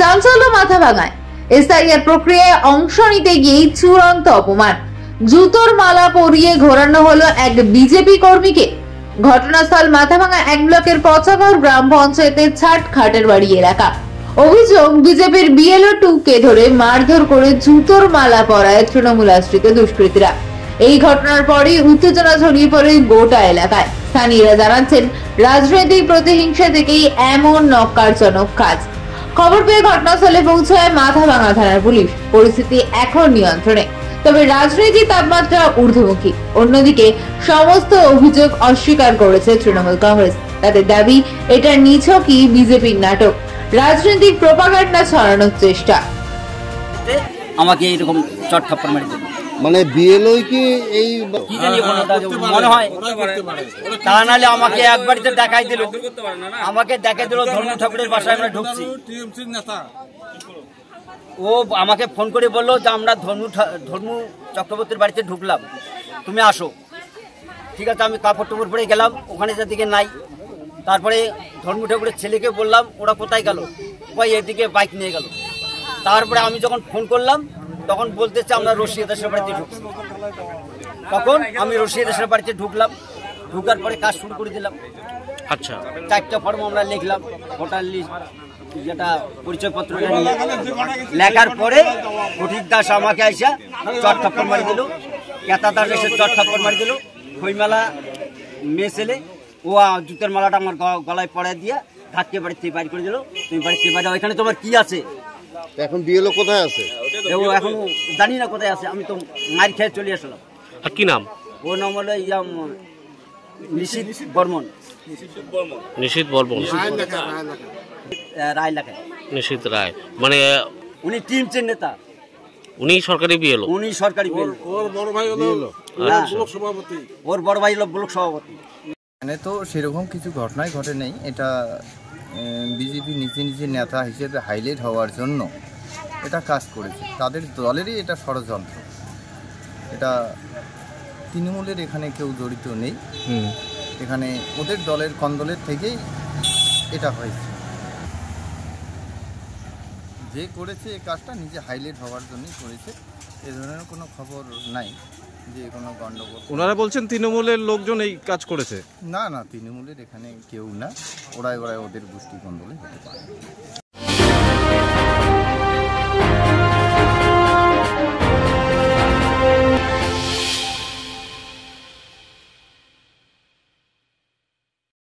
চাঞ্চল্য মাথাভাঙায়। এসআইআর প্রক্রিয়ায় অংশ নিতে গিয়ে চূড়ান্ত অপমান, জুতোর মালা পরিয়ে ঘোরানো হলো এক বিজেপি কর্মীকে। ঘটনাস্থল মাথাভাঙা 1 ব্লকের পচাগড় গ্রাম পঞ্চায়েতের ছাটখাটের বাড়ি এলাকা। অভিযোগ, বিজেপির বিএলও 2কে ধরে মারধর করে জুতোর মালা পরায় তৃণমূল আশ্রিত দুষ্কৃতীরা। এই ঘটনার পরেই উত্তেজনা ছড়িয়ে পড়ে গোটা এলাকায়। স্থানীয়রা জানাচ্ছেন, রাজনৈতিক প্রতিহিংসা থেকেই এমন নক্কারজনক কাজ। খবর পেয়ে ঘটনাস্থলে পৌঁছায় মাথাভাঙা থানার পুলিশ। পরিস্থিতি এখন নিয়ন্ত্রণে, তবে রাজনৈতিক তাপমাত্রা ঊর্ধ্বমুখী। অন্যদিকে সমস্ত অভিযোগ অস্বীকার করেছে তৃণমূল কংগ্রেস। তাদের দাবি, এটা নিছকই বিজেপির নাটক, রাজনৈতিক প্রোপাগান্ডা ছড়ানোর চেষ্টা। আমাকে এইরকম চট থাপ্পড় মারি দিল, মানে বিএলও কি এই কি জানি মনে হয়, তা নাহলে আমাকে একবারই তো দেখাই দিল, ধর্ম ঠাকুরের বাসায় আমরা ঢুকছি। ও আমাকে ফোন করে বললো যে আমরা ধর্ম চক্রবর্তীর বাড়িতে ঢুকলাম, তুমি আসো। ঠিক আছে, আমি কাপড় টুপড় পরে গেলাম, ওখানে যাদিকে নাই। তারপরে ধর্ম ঠাকুরের ছেলেকে বললাম, ওরা কোথায় গেল? ওই এদিকে বাইক নিয়ে গেল। তারপরে আমি যখন ফোন করলাম তখন বলতেছে আমরা রশিয়া দেশের বাড়িতে ঢুকছি। তখন আমি রশিয়া দেশের বাড়িতে ঢুকলাম, ঢুকার পরে কাজ শুরু করে দিলাম। আচ্ছা, 4টা ফর্ম আমরা লিখলাম, ভোটার লিস্ট যেটা পরিচয়পত্র লেখার পরে ফটিক দাস আমাকে আইসা চট থাপ্পড় মারি দিল, কেতা দাস এসে চট থাপ্পড় মারি দিল। খইমালা মেয়ে ছেলে, ও জুতের মালাটা আমার গলায় পড়ায় দিয়ে ধাক্কে বাড়িতে বাইর করে দিল, তুমি বাড়িতে বাইরে, ওইখানে তোমার কি আছে? এখন বিএলও কোথায় আছে? ও এখন জানি না কোথায় আছে, আমি তো মার খেয়ে চলে আসলাম। আর কি নাম? ওর নাম হলো নিশীথ বর্মন। নিশীথ বর্মন, রায় লেখায় নিশীথ রায়, মানে উনি টিএমসির নেতা। উনি সরকারি বিএলও? উনি সরকারি বিএলও। ওর বড় ভাই হলো ব্লক সভাপতি। এখানে তো সেরকম কিছু ঘটনাই ঘটে নেই। এটা বিজেপি নিজে নেতা হিসেবে হাইলাইট হওয়ার জন্য এটা কাজ করেছে, তাদের দলেরই এটা ষড়যন্ত্র। এটা তৃণমূলের এখানে কেউ জড়িত নেই, এখানে ওদের দলের কন্দলের থেকেই এটা হয়েছে। যে করেছে এই কাজটা নিজে হাইলাইট হওয়ার জন্যই করেছে, এ ধরনের কোনো খবর নাই যে কোনো গণ্ডগোল। ওনারা বলছেন তৃণমূলের লোকজন এই কাজ করেছে। না, তৃণমূলের এখানে কেউ না, ওরাই ওদের গোষ্ঠী কন্দলে হতে পারে।